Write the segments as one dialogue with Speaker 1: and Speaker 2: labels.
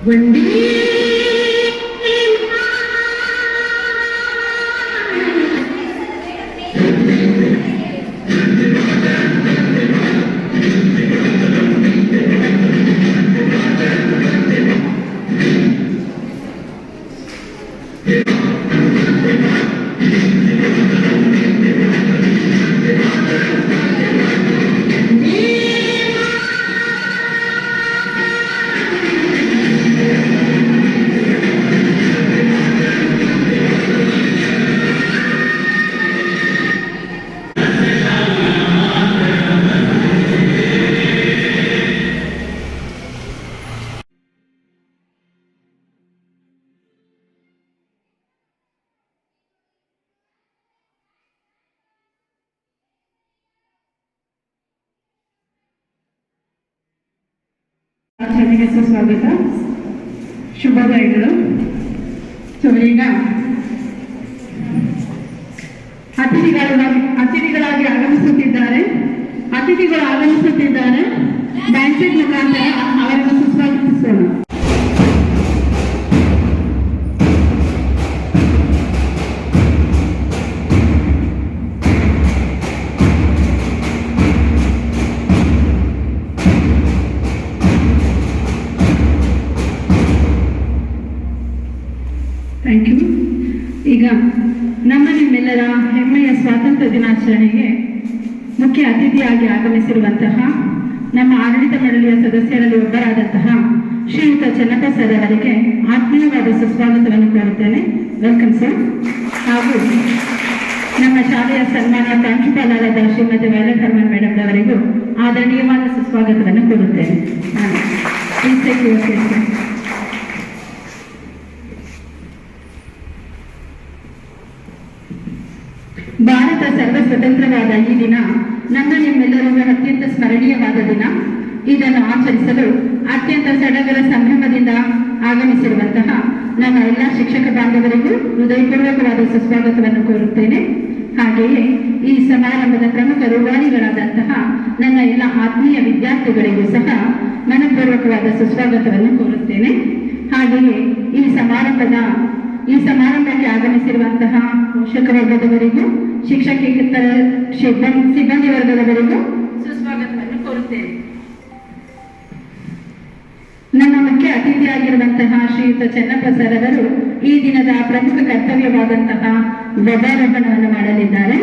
Speaker 1: वंदे ಆಚರಣೆಗೆ ಸುಸ್ವಾಗತ, ಶುಭೋದಯಗಳು. ಸೊ ಈಗ ಅತಿಥಿಗಳಾಗಿ ಆಗಮಿಸುತ್ತಿದ್ದಾರೆ. ಬ್ಯಾಂಕ್ವೆಟ್ ಮುಖಾಂತರ ಅವರನ್ನು ಸುಸ್ವಾಗತಿಸೋಣ. Thank you. ಈಗ ನಿಮ್ಮೆಲ್ಲರ ಹೆಮ್ಮೆಯ ಸ್ವಾತಂತ್ರ್ಯ ದಿನಾಚರಣೆಗೆ ಮುಖ್ಯ ಅತಿಥಿಯಾಗಿ ಆಗಮಿಸಿರುವಂತಹ ನಮ್ಮ ಆಡಳಿತ ಮಂಡಳಿಯ ಸದಸ್ಯರಲ್ಲಿ ಒಬ್ಬರಾದಂತಹ ಶ್ರೀಯುತ ಚೆನ್ನಪ್ಪ ಸರ್ ಅವರಿಗೆ ಆತ್ಮೀಯವಾದ ಸುಸ್ವಾಗತವನ್ನು ಕೋರುತ್ತೇನೆ. Welcome sir. ಹಾಗೂ ನಮ್ಮ ಶಾಲೆಯ ಸನ್ಮಾನ ಪ್ರಾಂಶುಪಾಲರಾದ ಶ್ರೀಮತಿ ವೈಲೆಟ್ ಹರ್ಮನ್ ಮೇಡಮ್ ಅವರಿಗೂ ಆದರಣೀಯವಾದ ಸುಸ್ವಾಗತವನ್ನು ಕೋರುತ್ತೇನೆ. ಭಾರತ ಸರ್ವ ಸ್ವತಂತ್ರವಾದ ಈ ದಿನ ನಿಮ್ಮೆಲ್ಲರಿಗೂ ಅತ್ಯಂತ ಸ್ಮರಣೀಯವಾದ ದಿನ. ಇದನ್ನು ಆಚರಿಸಲು ಅತ್ಯಂತ ಸಡಗರ ಸಂಭ್ರಮದಿಂದ ಆಗಮಿಸಿರುವಂತಹ ನಮ್ಮ ಎಲ್ಲ ಶಿಕ್ಷಕ ಬಾಂಧವರಿಗೂ ಹೃದಯಪೂರ್ವಕವಾದ ಸುಸ್ವಾಗತವನ್ನು ಕೋರುತ್ತೇನೆ. ಹಾಗೆಯೇ ಈ ಸಮಾರಂಭದ ಪ್ರಮುಖ ರೂವಾರಿಗಳಾದಂತಹ ನನ್ನ ಎಲ್ಲ ಆತ್ಮೀಯ ವಿದ್ಯಾರ್ಥಿಗಳಿಗೂ ಸಹ ಮನಪೂರ್ವಕವಾದ ಸುಸ್ವಾಗತವನ್ನು ಕೋರುತ್ತೇನೆ. ಹಾಗೆಯೇ ಈ ಸಮಾರಂಭಕ್ಕೆ ಆಗಮಿಸಿರುವಂತಹ ಪೋಷಕ ವರ್ಗದವರಿಗೂ ಶಿಕ್ಷಕೇತರ ಸಿಬ್ಬಂದಿ ವರ್ಗದವರಿಗೂ ಸುಸ್ವಾಗತವನ್ನು ಕೋರುತ್ತೇನೆ. ನನ್ನ ಮುಖ್ಯ ಅತಿಥಿಯಾಗಿರುವಂತಹ ಶ್ರೀಯುತ ಚೆನ್ನಪ್ಪ ಸರ್ ಅವರು ಈ ದಿನದ ಪ್ರಮುಖ ಕರ್ತವ್ಯವಾದಂತಹ ಧ್ವಜಾರೋಹಣವನ್ನು ಮಾಡಲಿದ್ದಾರೆ.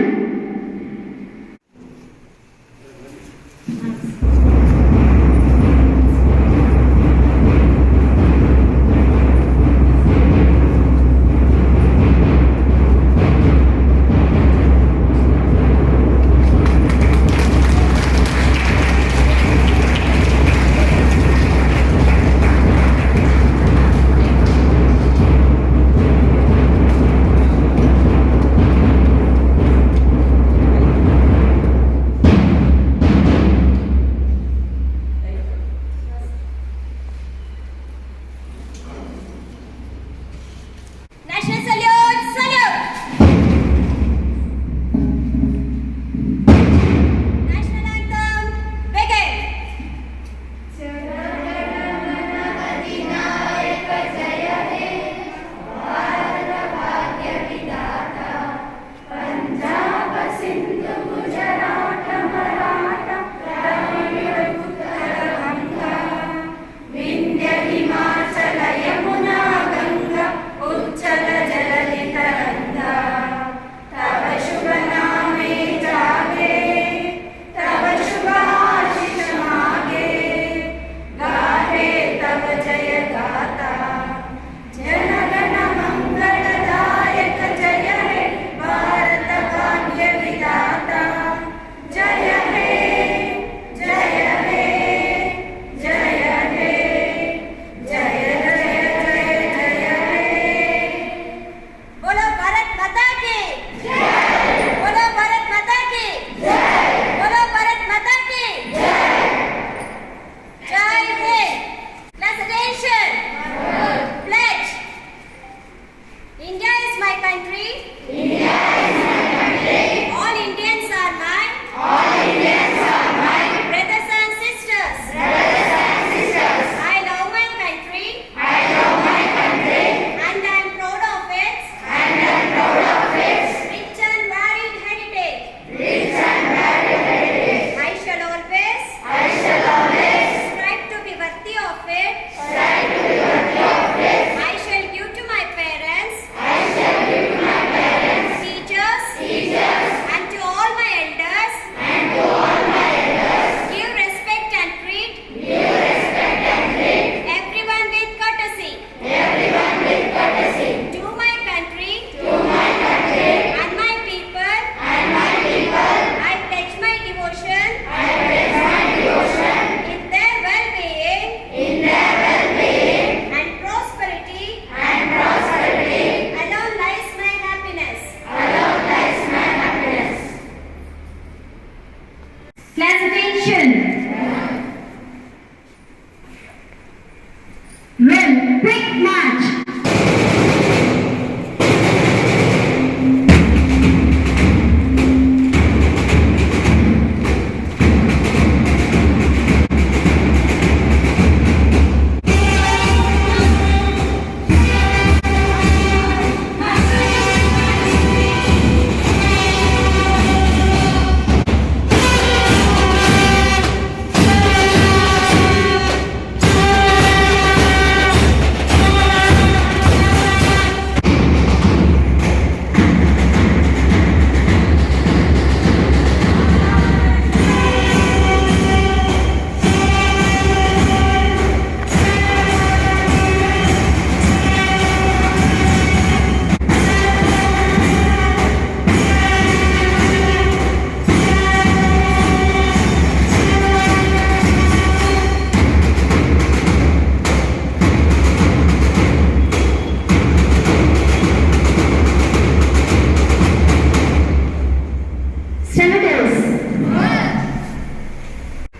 Speaker 2: Class attention. Well, quick march.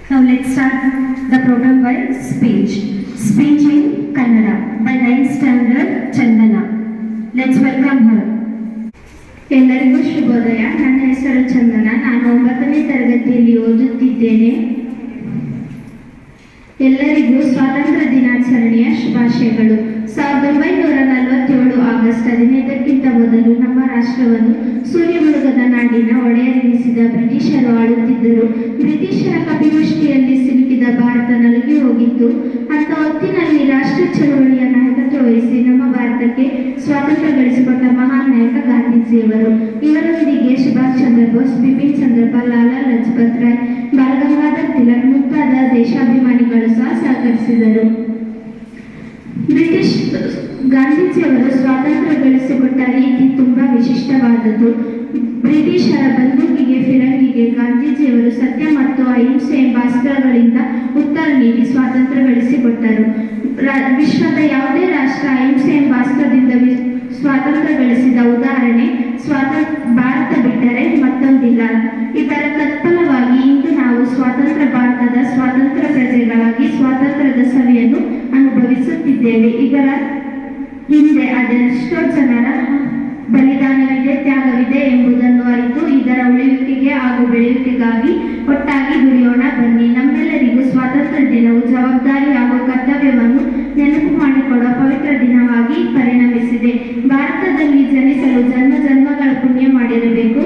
Speaker 2: Now let's start the program by speech. Speech in Kannada by 9th standard Chandana. Let's welcome her.
Speaker 3: ಎಲ್ಲರಿಗೂ ಶುಭೋದಯ. ನನ್ನ ಹೆಸರು ಚಂದನ. ನಾನು 9ನೇ ತರಗತಿಯಲ್ಲಿ ಓದುತ್ತಿದ್ದೇನೆ. ಎಲ್ಲರಿಗೂ ಸ್ವಾತಂತ್ರ್ಯ ದಿನಾಚರಣೆಯ ಶುಭಾಶಯಗಳು. 1947 ಆಗಸ್ಟ್ 15ಕ್ಕಿಂತ ಮೊದಲು ನಮ್ಮ ರಾಷ್ಟ್ರವನ್ನು ಸೂರ್ಯ ಮುಳುಗದ ನಾಡಿನ ಒಡೆಯರೆನಿಸಿದ ಬ್ರಿಟಿಷರು ಆಳುತ್ತಿದ್ದರು. ಬ್ರಿಟಿಷರ ಕಪಿಮುಷ್ಟಿಯಲ್ಲಿ ಸಿಲುಕಿದ ಭಾರತ ನಲುಗಿ ಹೋಗಿತ್ತು. ಅಂತ ಹೊತ್ತಿನಲ್ಲಿ ರಾಷ್ಟ್ರ ಚಳವಳಿಯ ನಾಯಕತ್ವ ವಹಿಸಿ ನಮ್ಮ ಭಾರತಕ್ಕೆ ಸ್ವಾತಂತ್ರ್ಯ ಗಳಿಸಿಕೊಟ್ಟ ಮಹಾನ್ ನಾಯಕ ಗಾಂಧೀಜಿಯವರು. ಇವರೊಂದಿಗೆ ಸುಭಾಷ್ ಚಂದ್ರ ಬೋಸ್, ಬಿಪಿನ್ ಚಂದ್ರಪಾಲ್, ಲಾಲಾ ಲಜಪತ್ ರಾಯ್, ಬಾಲಗಂಗಾಧರ್ ತಿಲಕ್ ಮುಂತಾದ ದೇಶಾಭಿಮಾನಿಗಳು ಸಹ ಸಹಕರಿಸಿದರು. ಬ್ರಿಟಿಷ್ ಗಾಂಧೀಜಿಯವರು ಸ್ವಾತಂತ್ರ್ಯ ಗಳಿಸಿಕೊಟ್ಟ ರೀತಿ ತುಂಬಾ ವಿಶಿಷ್ಟವಾದದ್ದು. ಬ್ರಿಟಿಷರ ಬಂದೂಕಿಗೆ ಫಿರಂಗಿಗೆ ಗಾಂಧೀಜಿಯವರು ಸತ್ಯ ಮತ್ತು ಅಹಿಂಸೆ ಎಂಬ ಅಸ್ತ್ರಗಳಿಂದ ಉತ್ತರ ನೀಡಿ ಸ್ವಾತಂತ್ರ್ಯ ಗಳಿಸಿಕೊಟ್ಟರು. ವಿಶ್ವದ ಯಾವುದೇ ರಾಷ್ಟ್ರ ಅಹಿಂಸೆ ಎಂಬ ಅಸ್ತ್ರದಿಂದ ಸ್ವಾತಂತ್ರ್ಯ ಗಳಿಸಿದ ಉದಾಹರಣೆ ಭಾರತ ಬಿಟ್ಟರೆ ಮತ್ತೊಂದಿಲ್ಲ. ಇದರ ತತ್ಫಲವಾಗಿ ಇಂದು ನಾವು ಸ್ವತಂತ್ರ ಭಾರತದ ಸ್ವಾತಂತ್ರ್ಯ ಪ್ರಜೆಗಳಾಗಿ ಸ್ವಾತಂತ್ರ್ಯದ ಸವಿಯನ್ನು ಅನುಭವಿಸುತ್ತಿದ್ದೇವೆ. ಇದರ ಹಿಂದೆ ಅದೆಷ್ಟೋ ಜನರ ಬಲಿದಾನವಿದೆ, ತ್ಯಾಗವಿದೆ ಎಂಬುದನ್ನು ಅರಿತು ಇದರ ಉಳಿಯುವಿಕೆಗೆ ಹಾಗೂ ಬೆಳೆಯುವಿಕೆಗಾಗಿ ಒಟ್ಟಾಗಿ ದುಡಿಯೋಣ ಬನ್ನಿ. ನಮ್ಮೆಲ್ಲರಿಗೂ ಸ್ವಾತಂತ್ರ್ಯ ದಿನವು ಜವಾಬ್ದಾರಿ ಹಾಗೂ ಕರ್ತವ್ಯವನ್ನು ನೆನಪು ಮಾಡಿಕೊಡುವ ಪವಿತ್ರ ದಿನವಾಗಿ ಪರಿಣಮಿಸಿದೆ. ಭಾರತದಲ್ಲಿ ಜನಿಸಲು ಜನ್ಮ ಜನ್ಮಗಳ ಪುಣ್ಯ ಮಾಡಿರಬೇಕು.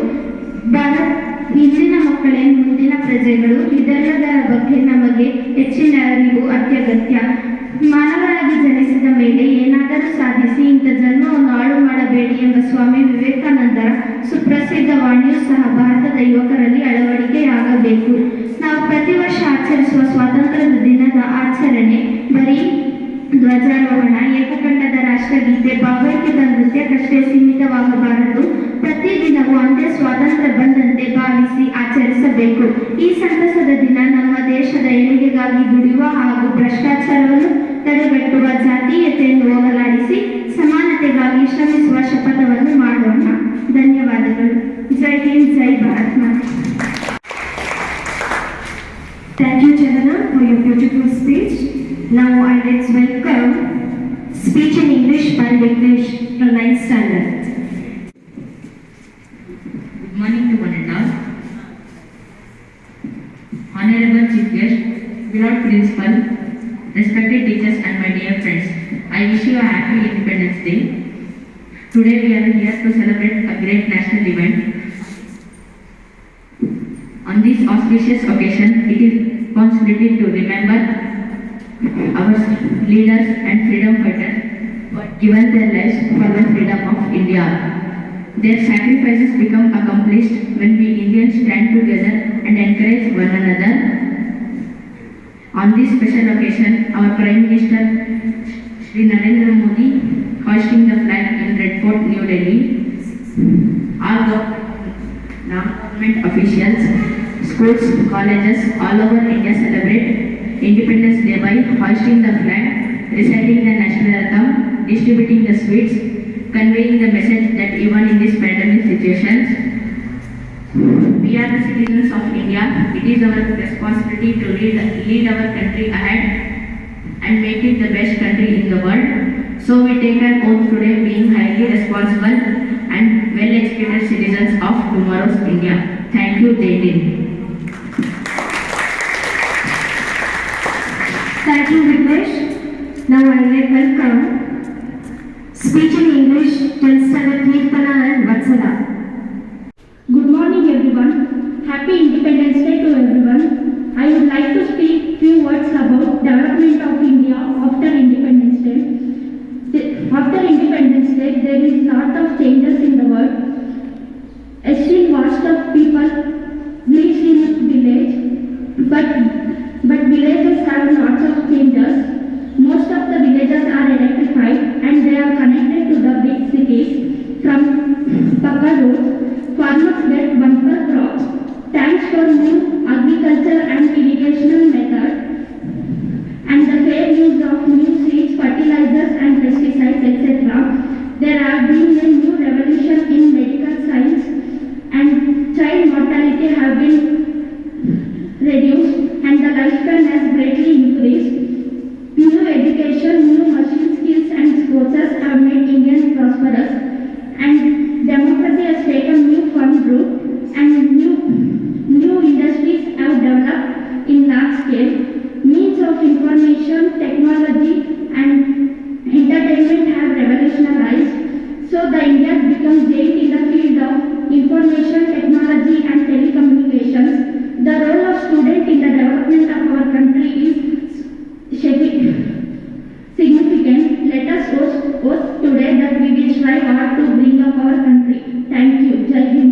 Speaker 3: ಇಂದಿನ ಮಕ್ಕಳೇ ಮುಂದಿನ ಪ್ರಜೆಗಳು. ಇದೆಲ್ಲದರ ಬಗ್ಗೆ ನಮಗೆ ಹೆಚ್ಚಿನ ಅರಿವು ಅತ್ಯಗತ್ಯ. ಮಾನವರಾಗಿ ಜನಿಸಿದ ಮೇಲೆ ಏನಾದರೂ ಸಾಧಿಸಿ ಇಂಥ ಜನ್ಮವನ್ನು ಹಾಳು ಮಾಡಬೇಡಿ ಎಂಬ ಸ್ವಾಮಿ ವಿವೇಕಾನಂದರ ಸುಪ್ರಸಿದ್ಧ ವಾಣಿಯೂ ಸಹ ಭಾರತದ ಯುವಕರಲ್ಲಿ ಅಳವಡಿಕೆಯಾಗಬೇಕು. ನಾವು ಪ್ರತಿ ವರ್ಷ ಆಚರಿಸುವ ಸ್ವಾತಂತ್ರ್ಯದ ದಿನದ ಆಚರಣೆ ಬರೀ ಧ್ವಜಾರೋಹಣ, ಏಕಖಂಡದ ರಾಷ್ಟ್ರಗೀತೆ, ಭಾವೈಕ್ಯದ ನೃತ್ಯಕ್ಕಷ್ಟೇ ಸೀಮಿತವಾಗಬಾರದು. ಪ್ರತಿದಿನವೂ ಅಂದೇ ಸ್ವಾತಂತ್ರ್ಯ ಬಂದಂತೆ ಭಾವಿಸಿ ಆಚರಿಸಬೇಕು. ಈ ಸಂತಸದ ದಿನ ನಮ್ಮ ದೇಶದ ಏಳಿಗೆಗಾಗಿ ದುಡಿಯುವ ಹಾಗೂ ಭ್ರಷ್ಟಾಚಾರವನ್ನು ತಡೆಗಟ್ಟುವ, ಜಾತೀಯತೆಯನ್ನು ಹೋಗಲಾಡಿಸಿ ಸಮಾನತೆಗಾಗಿ ಶ್ರಮಿಸುವ ಶಪಥವನ್ನು ಮಾಡೋಣ. ಧನ್ಯವಾದಗಳು. ಜೈ ಹಿಂದ್, ಜೈ ಭಾರತ್ ಮಾತಾ.
Speaker 2: Thank you, Chandana, for your beautiful speech. Now let's welcome speech in English by Vignesh from 9th standard.
Speaker 4: Good morning to one and all. Honorable Chief Guest, beloved Principal, respected teachers and my dear friends, I wish you a happy Independence Day. Today we are here to celebrate a great national event. On this auspicious occasion, it is responsibility to remember our leaders and freedom fighters who have given their lives for the freedom of India. Their sacrifices become accomplished when we Indians stand together and encourage one another. On this special occasion, our Prime Minister Shri Narendra Modi hoisting the flag in Red Fort, New Delhi. All government officials, schools, colleges all over India celebrate Independence Day by hoisting the flag, reciting the national anthem, distributing the sweets, conveying the message that even in these pandemic situations, we We are the citizens of India. It is our responsibility to lead our country ahead and make it the best country in the world. So we take an oath today, being highly responsible and well-educated citizens of tomorrow's India. Thank you, Jai Hind.
Speaker 2: Thank you, Vignesh. Now I welcome speech in English 10th standard Kirtana and Vatsala.
Speaker 3: Good morning, everyone. Happy Independence Day to everyone. I would like to speak few words about development of India after Independence Day. After Independence Day, there is lot of changes in the world. A still vast of people lives in village, but villages have lots of changes. Most of the villages are electrified and they are connected to the big cities. From Pakka roads, farmers get bumper crops. Thanks for new agriculture and irrigational methods and the fair use of new seeds, fertilizers and pesticides, etc. There have been a new revolution in medical science and child mortality have been reduced and the lifespan has greatly increased. New education, new machine skills and courses have made Indians prosperous and democracy has taken new fun route and new industries have developed in large scale. Means of information, technology and entertainment have revolutionized. So the India has become giant in the field of information, technology and telecommunications. The role of student in the development of our country is significant. Let us oath today that we will strive hard to bring up our country. Thank you. Jai Hind.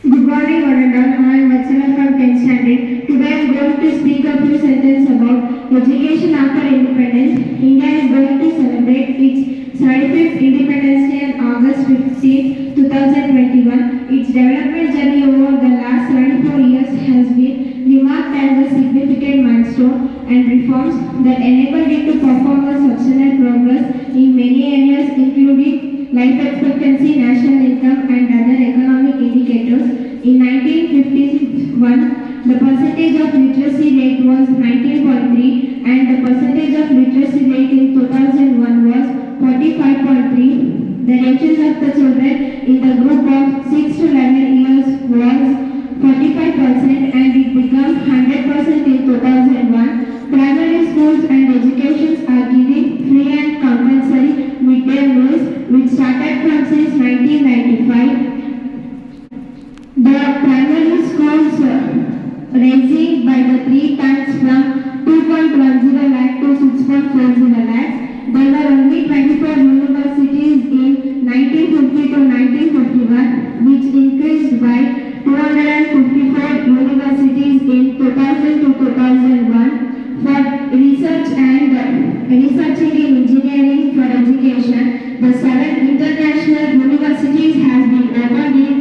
Speaker 5: Good morning, one and all. I am Vatsala from 10th standard. Today I am going to speak a few sentences about education after independence. India is going to celebrate its 75th Independence Day on August 15, 2021. Its development journey over the last 74 years has been remarked as a significant milestone and reforms that enabled it to perform a substantial progress in many areas, including life expectancy, national income, and other economic indicators. In 1951, the percentage of literacy rate was 19.3 and the percentage of literacy rate in 2001 was 45.3. The ratio of the children in the group of 6 to 11 years was 45% and it became 100% in 2001. Primary schools and educations are giving free and compulsory midday meals, which started from since 1995. The primary schools raising by the 3 times from 2.10 lakh to 6.40 lakhs. There were only 24 universities in 1950 to 1951, which increased by 254 universities in 2000 to 2001 for research and researching in engineering for education. The 7 international universities have been opened in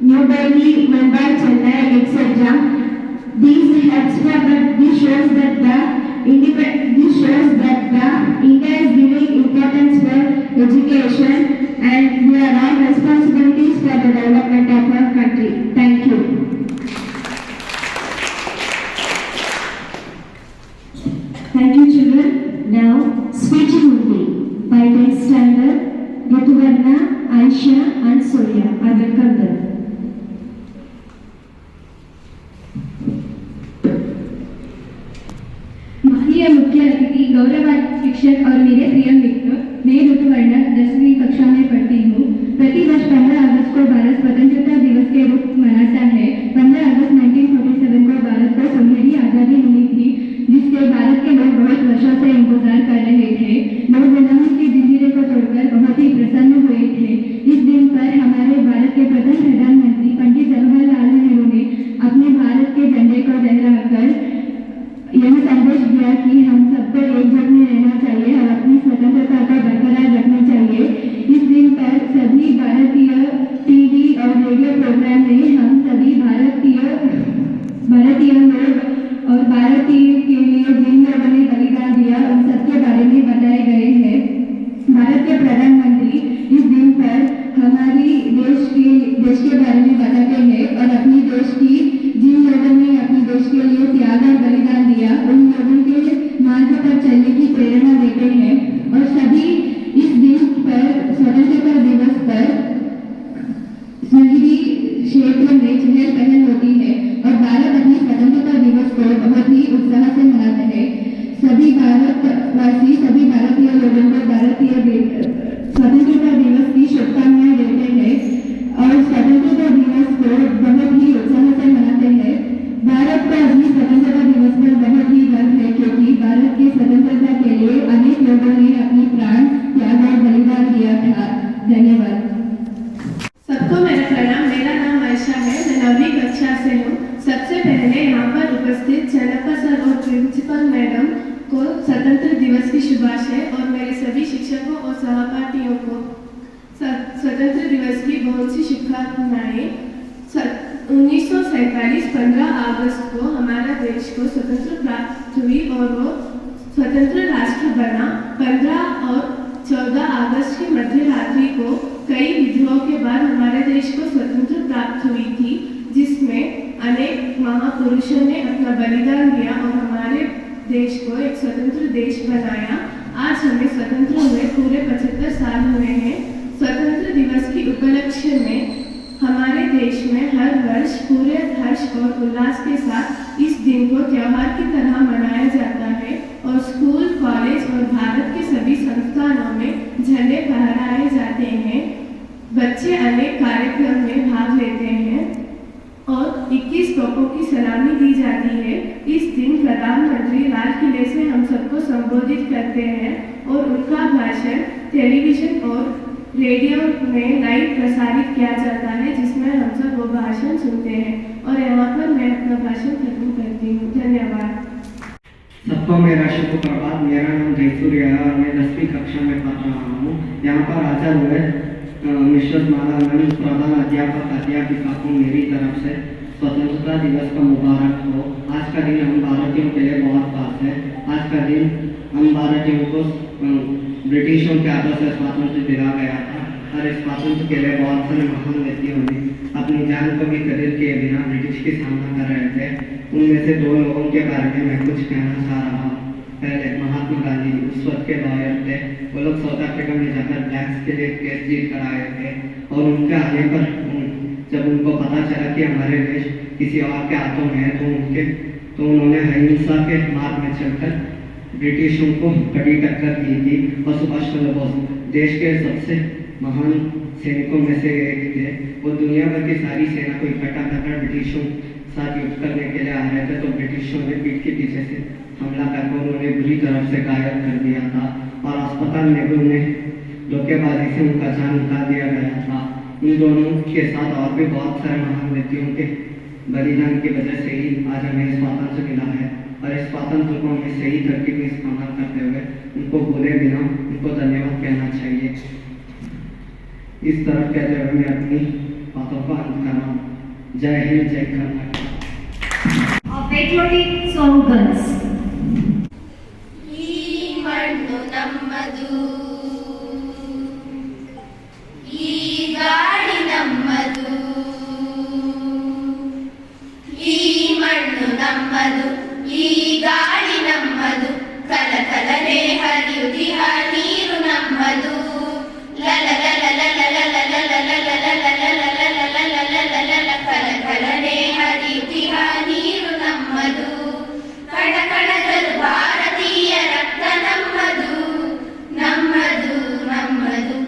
Speaker 5: New Delhi, Mumbai, Chennai, etc. This shows that India is giving importance for education and we are all responsibilities for the development of our country. Thank you.
Speaker 2: Thank you, children. Now, speech in Urdu by 10th standard Rituvarna, Aisha and Surya. I welcome them.
Speaker 3: माननीय मुख्य अतिथि, गौरवान्वित शिक्षक और मेरे प्रिय मित्र, मैं ऋतुवर्णा 10वीं कक्षा में पढ़ती हूँ। प्रतिवर्ष 15 अगस्त को भारत स्वतंत्रता दिवस के रूप मनाता है। 15 अगस्त 1947 को भारत को सुनहरी आज़ादी मिली थी, जिससे भारत के लोग बहुत वर्षों से इंतजार कर रहे थे। लोग गुलामी की जंजीरें को तोड़कर बहुत ही प्रसन्न हुए थे। इस दिन पर हमारे भारत के प्रथम प्रधानमंत्री पंडित जवाहरलाल नेहरू ने अपने भारत के झंडे को लहराकर यह संदेश दिया कि हम सबको एकजुट में रहना चाहिए और अपनी स्वतंत्रता को बरकरार रखना चाहिए। इस दिन पर सभी भारतीय टीवी और रेडियो प्रोग्राम में हम सभी भारतीय लोग और भारतीय के लिए जिन लोगों ने बलिदान दिया उन सबके बारे में बताए गए हैं। भारत के प्रधानमंत्री इस दिन पर हमारी देश के बारे में बताते
Speaker 5: अपनाए। 1947 15 अगस्त को हमारा देश को स्वतंत्र प्राप्त हुई और वो स्वतंत्र राष्ट्र बना। 15 और 14 अगस्त की मध्य रात्रि को कई विद्रोह के बाद हमारे देश को स्वतंत्र प्राप्त हुई थी, जिसमें अनेक महापुरुषों ने अपना बलिदान दिया और हमारे देश को एक स्वतंत्र देश बनाया। आज हमें स्वतंत्र हुए पूरे 75 साल हुए हैं। स्वतंत्र दिवस की उपलक्ष्य में हमारे देश में हर वर्ष पूरे हर्ष और उल्लास के साथ इस दिन को त्योहार की तरह मनाया जाता है और स्कूल, कॉलेज और भारत के सभी संस्थानों में झंडे फहराए जाते हैं। बच्चे अनेक कार्यक्रम में भाग लेते हैं और 21 तोपों की सलामी दी जाती है। इस दिन प्रधानमंत्री लाल किले से हम सबको संबोधित करते हैं और उनका भाषण टेलीविजन और रेडियो में लाइव प्रसारित किया जाता है, जिसमें हम सब वो भाषण सुनते हैं। और यहाँ पर मैं अपना भाषण खत्म करती हूँ। धन्यवाद।
Speaker 6: सबको मेरा शुभ प्रभात। मेरा नाम जयसूर्य है और मैं 10वीं कक्षा में पढ़ रहा हूँ। यहाँ पर हाजिर हुए मिश्र मालानंद प्रधान अध्यापिका को मेरी तरफ से स्वतंत्रता दिवस का मुबारक हो। आज का दिन हम भारतीयों के लिए बहुत खास है। आज का दिन हम भारतीयों को ब्रिटिशों के हाथों से स्वातंत्र दिला गया था और इस स्वातंत्र के लिए बहुत सारे महान व्यक्तियों ने अपनी जान को भी कदर किए बिना ब्रिटिश के सामना कर रहे थे। उनमें से 2 लोगों के बारे में मैं कुछ कहना चाह रहा हूँ। पहले महात्मा गांधी उस वक्त के लॉयर थे। वो लोग साउथ अफ्रीका में जाकर ब्लैक्स के लिए केस जीत कर आए थे और उनके आने पर जब उनको पता चला कि हमारे देश किसी और के हाथों में है तो उन्होंने अहिंसा के मार्ग में चलकर ब्रिटिशों को कड़ी टक्कर दी थी। और सुभाष चंद्र बोस देश के सबसे महान सैनिकों में से एक थे। वो दुनिया भर की सारी सेना को इकट्ठा कर ब्रिटिशों साथ युद्ध करने के लिए आ रहे थे, तो ब्रिटिशों ने पीठ के पीछे से हमला करके उन्होंने बुरी तरफ से घायल कर दिया था और अस्पताल में भी उन्हें धोखेबाजी से उनका जान निकाल दिया गया था। इन दोनों के साथ और भी बहुत सारे महान व्यक्तियों के बलिदान की वजह से ही आज हमें स्वातंत्र मिला है और इस स्वातंत्र को हमें सही तरीके में इस्तेमाल करते हुए उनको भूले बिना उनको धन्यवाद कहना चाहिए। इस तरफ कहते हुए मैं अपनी बातों को अंत कर रहा हूँ। जय हिंद, जय कर्नाटक।
Speaker 2: Patriotic song, girls.
Speaker 3: ಈ ಮಣ್ಣು ನಮ್ಮದು, ಈ ಗಾಳಿ ನಮ್ಮದು, ಈ ಮಣ್ಣು ನಮ್ಮದು, ಈ ಗಾಳಿ ನಮ್ಮದು, ಕಲಕಲನೆ ಹರಿಯುತ್ತಿಹ ನೀರು ನಮ್ಮದು. ಕಲಕಲನೆ ಹರಿಯುತ್ತಿಹ ನೀರು ನಮ್ಮದು, ಕಣಕಣದಲು ಭಾರತೀಯ ರಕ್ತ ನಮ್ಮದು, ನಮ್ಮದು ನಮ್ಮದು,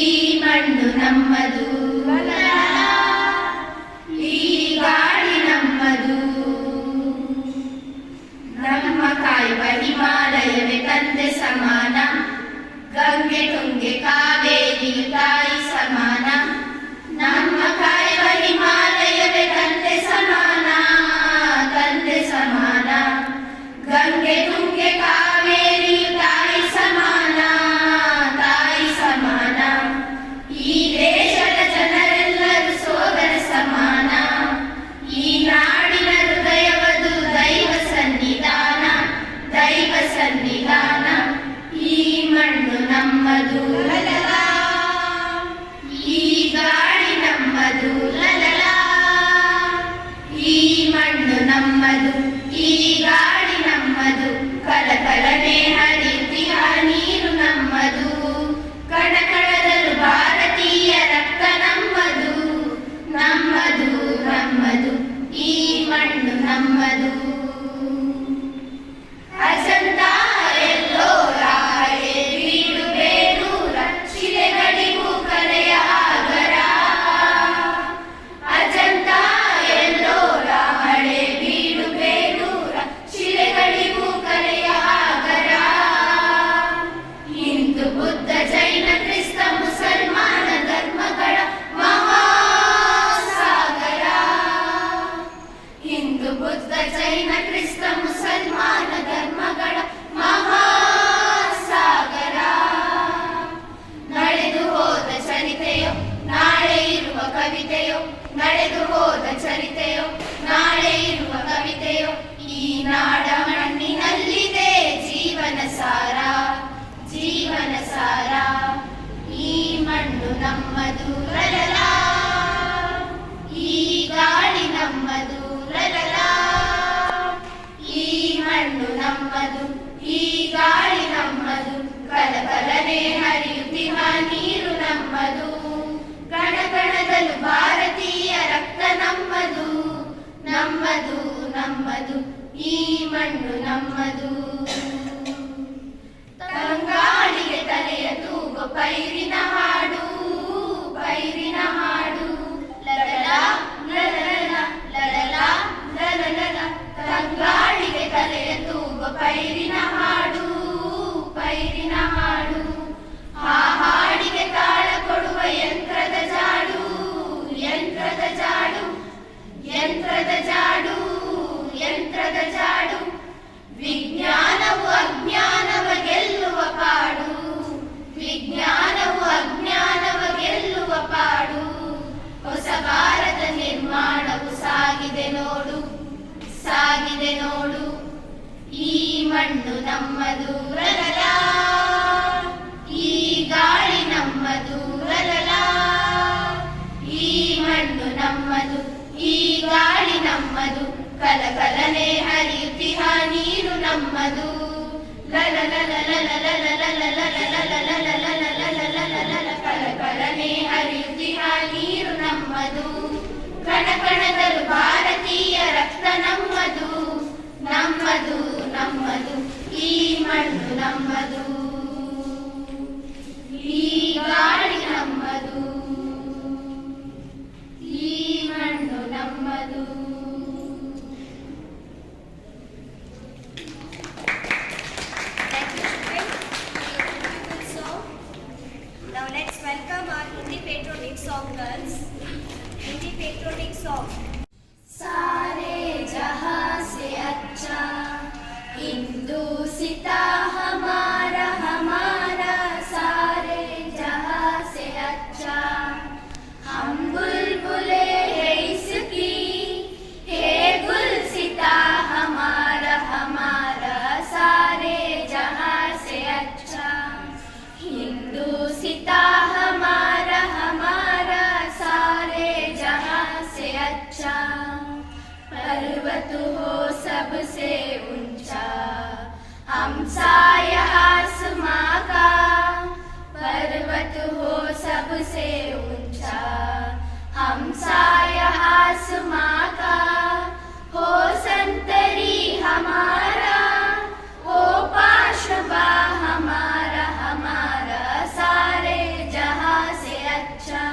Speaker 3: ಈ ಮಣ್ಣು ನಮ್ಮದು, ಈ ಗಾಳಿ ನಮ್ಮದು. ನಮ್ಮ ಕಾಯುವ ಹಿಮಾಲಯವೇ ತಂದೆ ಸಮಾನ, ಗಂಗೆ ತುಂಗೆ ಕಾವೇರಿಯು ತಾಯಿ ಸಮಾನ. ನಮ್ಮ ಕಾಯುವ ಹಿಮಾಲಯವೇ ತಂದೆ ಸಮಾನ, ತಂದೆ ಸಮಾನ. ಗಂಗೆ ತುಂಗೆ ಕಾವೇರಿಯು ತಾಯಿ ಸಮಾನ, ತಾಯಿ ಸಮಾನ. ಈ ದೇಶದ ಜನರೆಲ್ಲರೂ ಸೋದರ ಸಮಾನ. ಈ ನಾಡಿನ ಹೃದಯವದು ದೈವ ಸನ್ನಿಧಾನ, ದೈವ ಸನ್ನಿಧಾನ. ಈ ಮಣ್ಣು ನಮ್ಮದು, ಲಲಲಾ. ಈ ಗಾಳಿ ನಮ್ಮದು, ಲಲಲಾ. ಈ ಮಣ್ಣು ನಮ್ಮದು, ಈ ಗಾಳಿ ನಮ್ಮದು, ಕಲಕಲನೆ ಹರಿಯುತ್ತಿಹ ನೀರು ನಮ್ಮದು, ಕಣಕಣದಲು ಭಾರತೀಯ ರಕ್ತ ನಮ್ಮದು, ನಮ್ಮದು ನಮ್ಮದು, ಈ ಮಣ್ಣು ನಮ್ಮದು. ಅಜಂತ ಎಲ್ಲೋರ ಹಳೆ ಬೀಡು ಬೇರೂರ ಶಿಲೆಗಳಿಗೂ ಕಲೆಯ ಆಗರ. ಅಜಂತ ಎಲ್ಲೋರ ಹಳೆ ಬೀಡು ಬೇರೂರ ಶಿಲೆಗಳಿಗೂ ಕಲೆಯ ಆಗರ. ಹಿಂದೂ ಬುದ್ಧ ಜೈನ ಕ್ರಿಸ್ತ ಮುಸಲ್ಮಾನ ಧರ್ಮಗಳ ಮಹಾಸಾಗರ. ಹಿಂದೂ ಬುದ್ಧ ಜೈನ ಕ್ರಿಸ್ತ ಮುಸಲ್ಮಾನ ಧರ್ಮಗಳ ಮಹಾಸಾಗರ. ನಡೆದು ಹೋದ ಚರಿತೆಯೋ ನಾಳೆ ಇರುವ ಕವಿತೆಯೋ
Speaker 7: ನಾಡ ಮಣ್ಣಿನಲ್ಲಿದೆ ಜೀವನ ಸಾರ, ಜೀವನ ಸಾರ. ಈ ಮಣ್ಣು ನಮ್ಮದು ಲಲಲ, ಈ ಗಾಳಿ ನಮ್ಮದು ಲಲಲ. ಈ ಮಣ್ಣು ನಮ್ಮದು, ಈ ಗಾಳಿ ನಮ್ಮದು, ಕಲಕಲನೆ ಹರಿಯುತ್ತಿಹ ನೀರು ನಮ್ಮದು. ಕಣ ಕಣದಲ್ಲೂ ಭಾರತೀಯ ರಕ್ತ ನಮ್ಮದು, ನಮ್ಮದು ನಮ್ಮದು, ಈ ಮಣ್ಣು ನಮ್ಮದು. ತಂಗಾಳಿಗೆ ತಲೆಯ ತೂಗು ಪೈರಿನ ಹಾಡು, ಪೈರಿನ ಹಾಡು. ಲಲಲ ಲಲಲ ಲಲಲ ಲಲಲ. ತಂಗಾಳಿಗೆ ತಲೆಯ ತೂಗು ಪೈರಿನ ಹಾಡು, ಪೈರಿನ ಹಾಡು. ಆ ಹಾಡಿಗೆ ತಾಳ ಕೊಡುವ ಯಂತ್ರದ ಜಾಡು, ಯಂತ್ರದ ಜಾಡು, ಯಂತ್ರದ ಜಾಡು, ಯಂತ್ರದ ಜಾಡು. ವಿಜ್ಞಾನವು ಅಜ್ಞಾನವ ಗೆಲ್ಲುವ ಪಾಡು, ವಿಜ್ಞಾನವು ಅಜ್ಞಾನವ ಗೆಲ್ಲುವ ಪಾಡು. ಹೊಸ ಭಾರತ ನಿರ್ಮಾಣವು ಸಾಗಿದೆ ನೋಡು, ಸಾಗಿದೆ ನೋಡು. ಈ ಮಣ್ಣು ನಮ್ಮದು ಲಲಲ, ಈ ಗಾಳಿ ನಮ್ಮದು ಲಲಲ. ಈ ಮಣ್ಣು ನಮ್ಮದು, ಈ ಗಾಳಿ ನಮ್ಮದು, ಕಲಕಲನೆ ಹರಿಯುತ್ತಿಹ ನೀರು ನಮ್ಮದು. ಲಲಲ ಕಲಕಲನೆ ಹರಿಯುತ್ತಿಹ ನೀರು ನಮ್ಮದು. ಕಣ ಕಣದಲ್ಲೂ ಭಾರತೀಯ ರಕ್ತ ನಮ್ಮದು, ನಮ್ಮದು ನಮ್ಮದು, ಈ ಮಣ್ಣು ನಮ್ಮದು, ಈ ಗಾಳಿ ನಮ್ಮದು, ಈ ಮಣ್ಣು ನಮ್ಮದು.
Speaker 2: Now let's welcome our Hindi patriotic song girls. Hindi patriotic song.
Speaker 7: सारे जहां से अच्छा हिंदुस्ता हमारा, हमारा सारे जहां से अच्छा. हम बुलबुले हैं इसकी, है गुलसिता हमारा, हमारा सारे जहां से अच्छा. हिंदुस्ता हमारा, हमारा सारे जहां से अच्छा. पर्वत हो सबसे ऊंचा, हमसाया आसमां का. पर्वत हो सबसे ऊंचा, हमसाया आसमां का. हो संतरी हमारा, हो पाशबा हमारा, हमारा सारे जहां से अच्छा.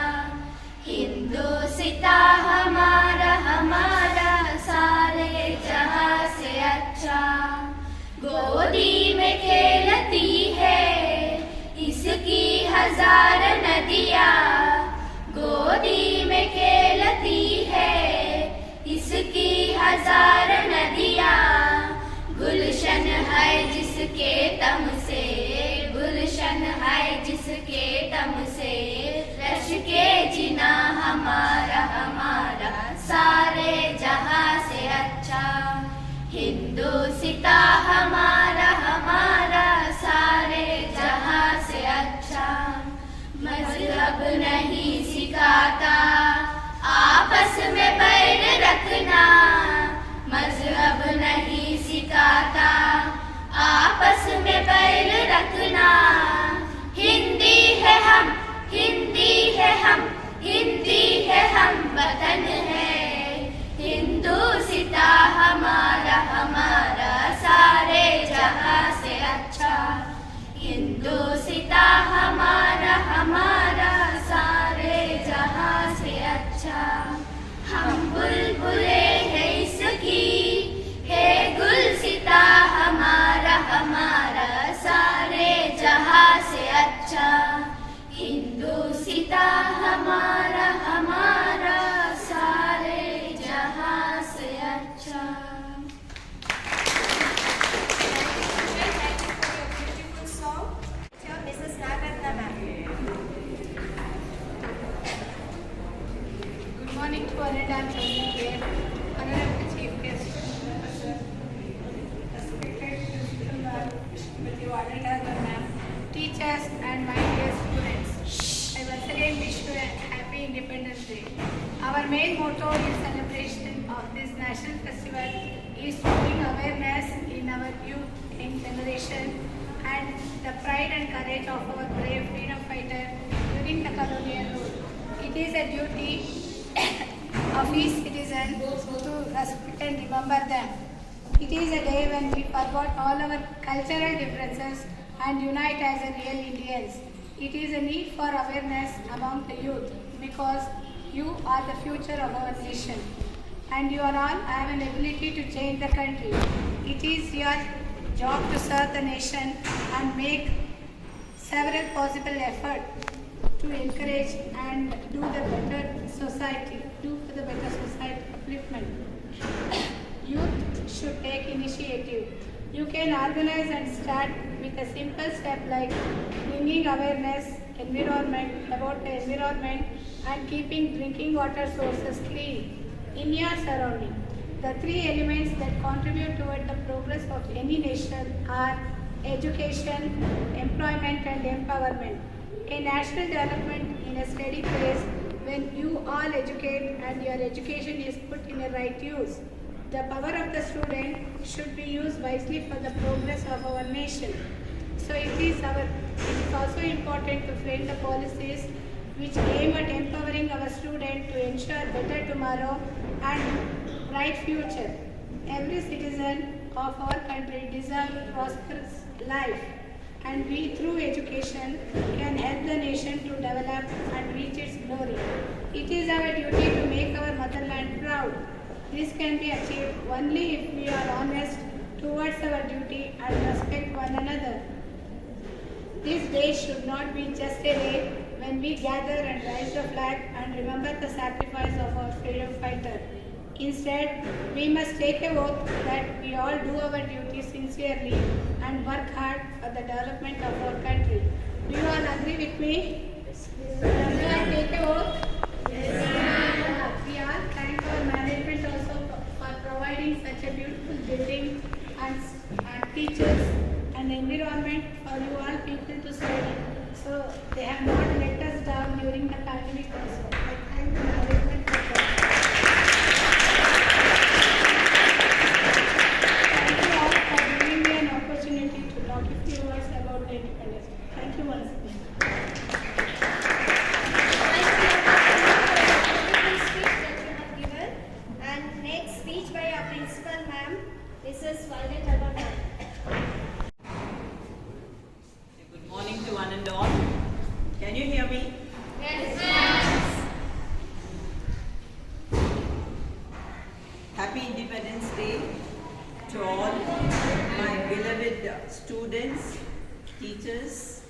Speaker 7: हिंदुस्ता हमारा, हमारा सारे जहां से अच्छा. गोदी में खेलती है इसकी हजार नदियाँ, गोदी में खेलती है इसकी हजार नदियाँ. गुलशन है जिसके दम से, गुलशन है जिसके दम से. रश के जिना हमारा, हमारा सारे जहां से अच्छा. हिंदुस्ता हमारा, हमारा सारे जहां से अच्छा. मजहब नहीं सिखाता आपस में बैर रखना, मजहब नहीं सिखाता आपस में बैर रखना. हिंदी है हम, हिंदी है हम, हिंदी है हम, वतन है हिंदुस्ता हमारा, हमारा सारे जहां से अच्छा. हिंदुस्ता हमारा, हमारा सारे जहां से अच्छा. हम बुलबुले हैं इसकी, है गुलसिता हमारा, हमारा सारे जहां से अच्छा. हिंदुस्ता हमारा, हमारा सारे
Speaker 8: youth in generation and the pride and courage of our brave freedom fighter during the colonial rule. It is a duty of each citizen to respect and remember them. It is a day when we forgot all our cultural differences and unite as a real Indians. It is a need for awareness among the youth because you are the future of our nation and you are all have an ability to change the country. It is your job to serve the nation and make several possible efforts to encourage and do the better society upliftment. Youth should take initiative. You can organize and start with a simple step like bringing awareness about the environment and keeping drinking water sources clean in your surrounding. The three elements that contribute toward the progress of any nation are education, employment and empowerment. A national development in a steady pace when you all educate and your education is put in a right use. The power of the student should be used wisely for the progress of our nation. So it is also important to frame the policies which aim at empowering our students to ensure better tomorrow and bright future. Every citizen of our country deserves a prosperous life, and we through education can help the nation to develop and reach its glory. It is our duty to make our motherland proud. This can be achieved only if we are honest towards our duty and respect one another. This day should not be just a day when we gather and raise the flag and remember the sacrifice of our freedom fighter. Instead, we must take a oath that we all do our duty sincerely and work hard for the development of our country. Do you all agree with me? Do you all take a oath? We all thank our management also for providing such a beautiful building and teachers and environment for you all people to study. So they have not let us down during the pandemic also. I thank the management for that. Thank you all for giving me an opportunity to talk a few words about the independence. Thank you once again.
Speaker 7: And next speech by our principal ma'am, Mrs. Violet Alba.
Speaker 9: Good morning to one and all. Can you hear me?
Speaker 7: Yes.
Speaker 9: Happy Independence Day to all my beloved students, teachers,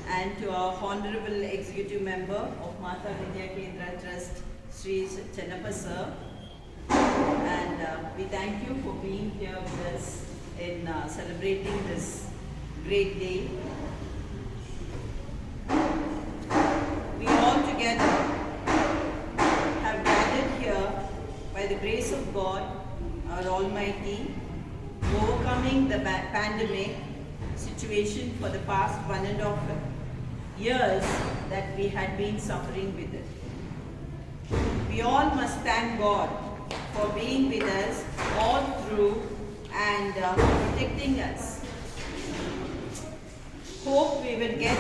Speaker 9: and to our Honorable Executive Member of Mata Vidya Kendra Trust, Sri Chennappa Sir. And we thank you for being here with us in celebrating this great day. We all together have gathered here by the grace of God, our Almighty, overcoming the pandemic situation for the past 1.5 years that we had been suffering with it. We all must thank God for being with us all through and protecting us. Hope we will get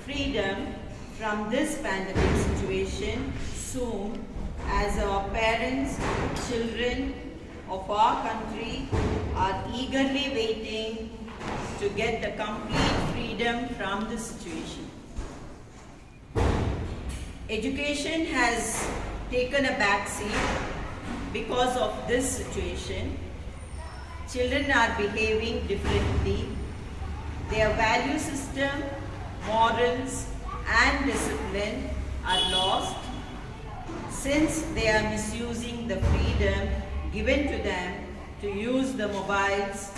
Speaker 9: freedom from this pandemic situation soon, as our parents, children of our country are eagerly waiting to get the complete freedom from this situation. Education has taken a back seat because of this situation. Children are behaving differently. Their value system, morals and discipline are lost since they are misusing the freedom given to them to use the mobiles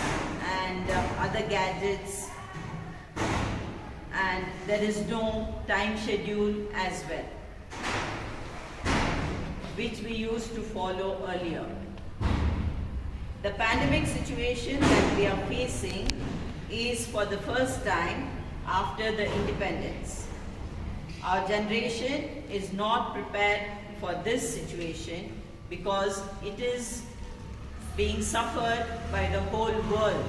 Speaker 9: and other gadgets, and there is no time schedule as well, which we used to follow earlier. The pandemic situation that we are facing is for the first time after the independence. Our generation is not prepared for this situation because it is being suffered by the whole world.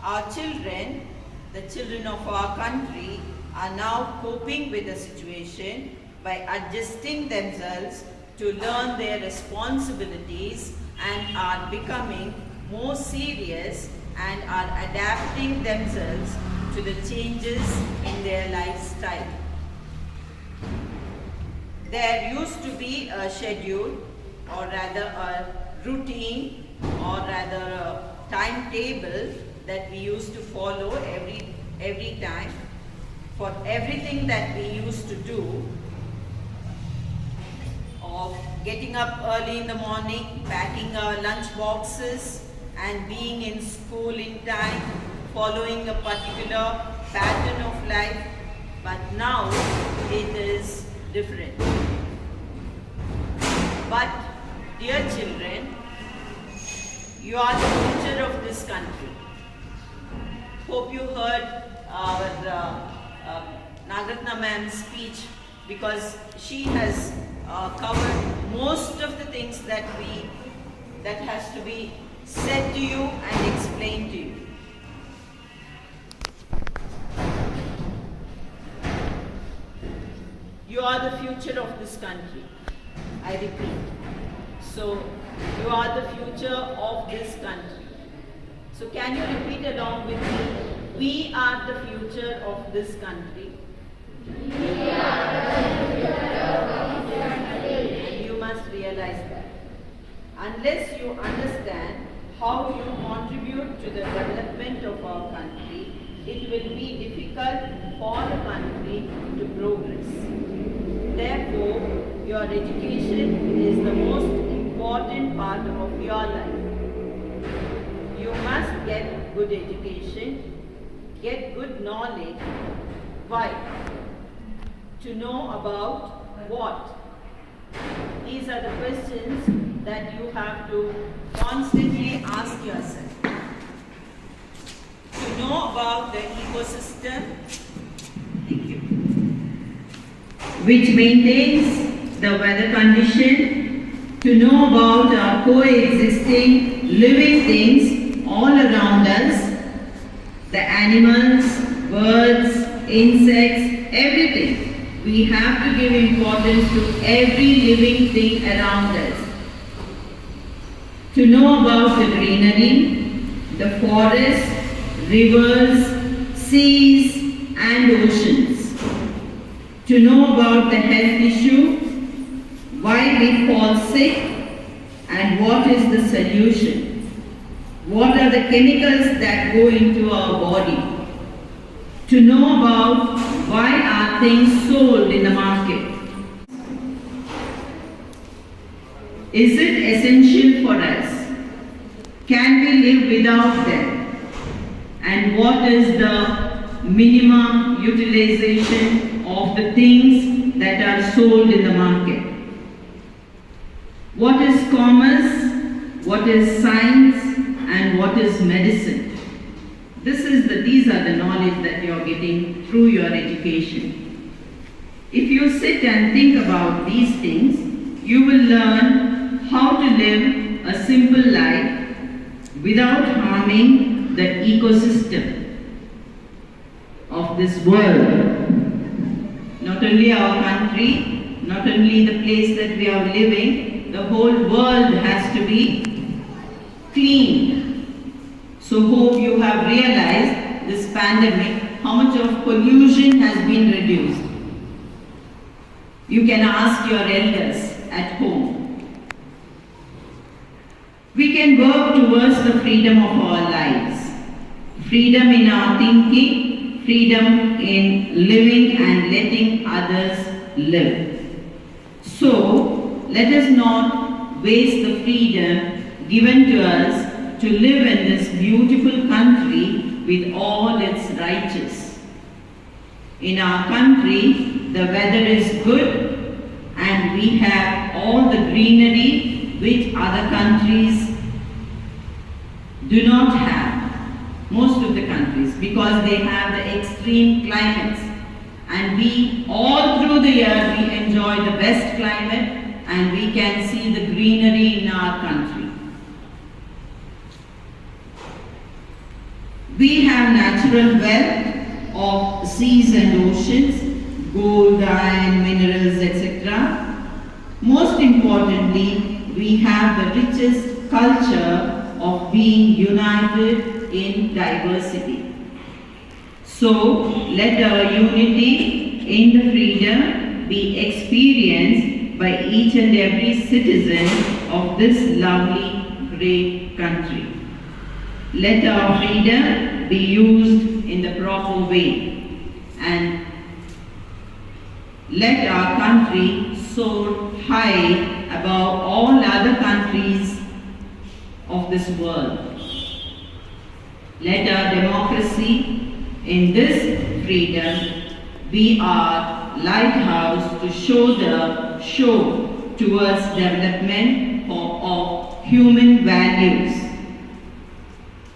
Speaker 9: Our children, the children of our country, are now coping with the situation by adjusting themselves to learn their responsibilities and are becoming more serious and are adapting themselves to the changes in their lifestyle. There used to be a schedule, or rather a routine, or rather a timetable that we used to follow every time for everything that we used to do, of getting up early in the morning, packing our lunch boxes and being in school in time, following a particular pattern of life. But now it is different. But dear children, you are the future of this country. Hope you heard our Nagaratna ma'am's speech, because she has covered most of the things that has to be said to you and explained to you. You are the future of this country, I repeat. So, you are the future of this country. So, can you repeat along with me? We are the future of this country. We are the future of this country. And you must realize that. Unless you understand how you contribute to the development of our country, it will be difficult for the country to progress. Therefore, your education is the most important part of your life. You must get good education, get good knowledge. Why? To know about what? These are the questions that you have to constantly ask yourself. To know about the ecosystem, thank you, which maintains the weather condition, to know about our coexisting living things all around us, the animals, birds, insects, everything. We have to give importance to every living thing around us. To know about the greenery, the forests, rivers, seas and oceans. To know about the health issue, why we fall sick and what is the solution. What are the chemicals that go into our body? To know about why are things sold in the market. Is it essential for us? Can we live without them? And what is the minimum utilization of the things that are sold in the market? What is commerce? What is science? And what is medicine? These are the knowledge that you are getting through your education. If you sit and think about these things, you will learn how to live a simple life without harming the ecosystem of this world. Not only our country, not only the place that we are living, the whole world has to be cleaned. So hope you have realized this pandemic, how much of pollution has been reduced. You can ask your elders at home. We can work towards the freedom of our lives. Freedom in our thinking, freedom in living and letting others live. So, let us not waste the freedom given to us to live in this beautiful country with all its rights. In our country, the weather is good and we have all the greenery which other countries do not have. Most of the countries, because they have the extreme climates. And we, all through the year, we enjoy the best climate and we can see the greenery in our country. We have natural wealth of seas and oceans, gold, iron, minerals, etc. Most importantly, we have the richest culture of being united in diversity. So, let our unity in the freedom be experienced by each and every citizen of this lovely, great country. Let our freedom be used in the proper way, and let our country soar high above all other countries of this world. Let our democracy in this freedom be our lighthouse to show towards development of human values,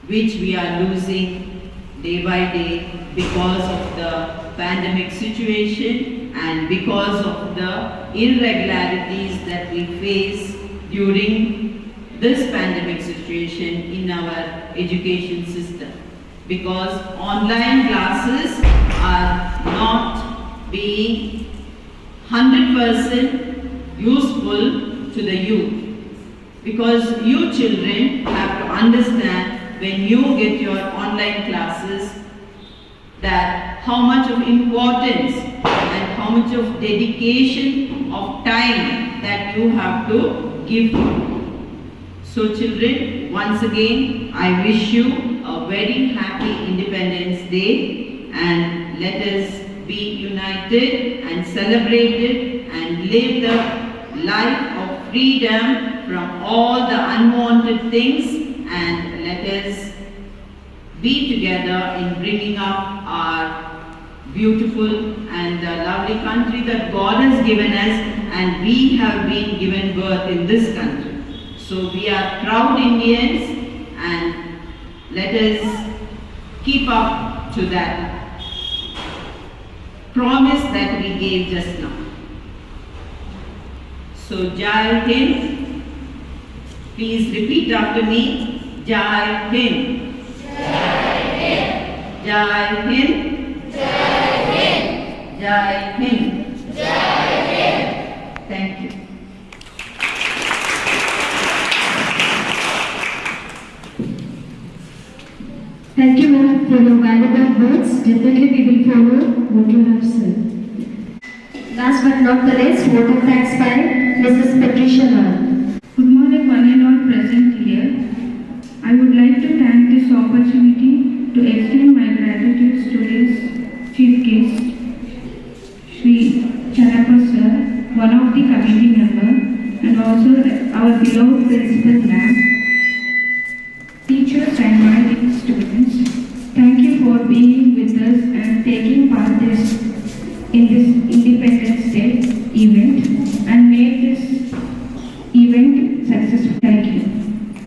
Speaker 9: which we are losing day by day because of the pandemic situation and because of the irregularities that we face during this pandemic situation in our education system. Because online classes are not being 100% useful to the youth. Because you children have to understand when you get your online classes that how much of importance and how much of dedication of time that you have to give. So children, once again, I wish you a very happy Independence Day, and let us be united and celebrate it and live the life of freedom from all the unwanted things, and let us be together in bringing up our beautiful and lovely country that God has given us, and we have been given birth in this country. So we are proud Indians, and let us keep up to that promise that we gave just now. So Jai Hind, please repeat after me. Jai Hind. Jai Hind. Jai Hind. Jai Hind. Jai Hind. Thank you.
Speaker 2: Thank you, ma'am, for your valuable words. Definitely we will follow what you have said. Last but not the least, vote of thanks by Mrs. Patricia ma'am.
Speaker 10: Good morning, one and all present here. I would like to thank this opportunity to extend my gratitude to today's chief guest, Shri Channappa sir, one of the committee member, and also our beloved principal ma'am, teachers and my dear students. Thank you for being with us and taking part in this Independence Day event.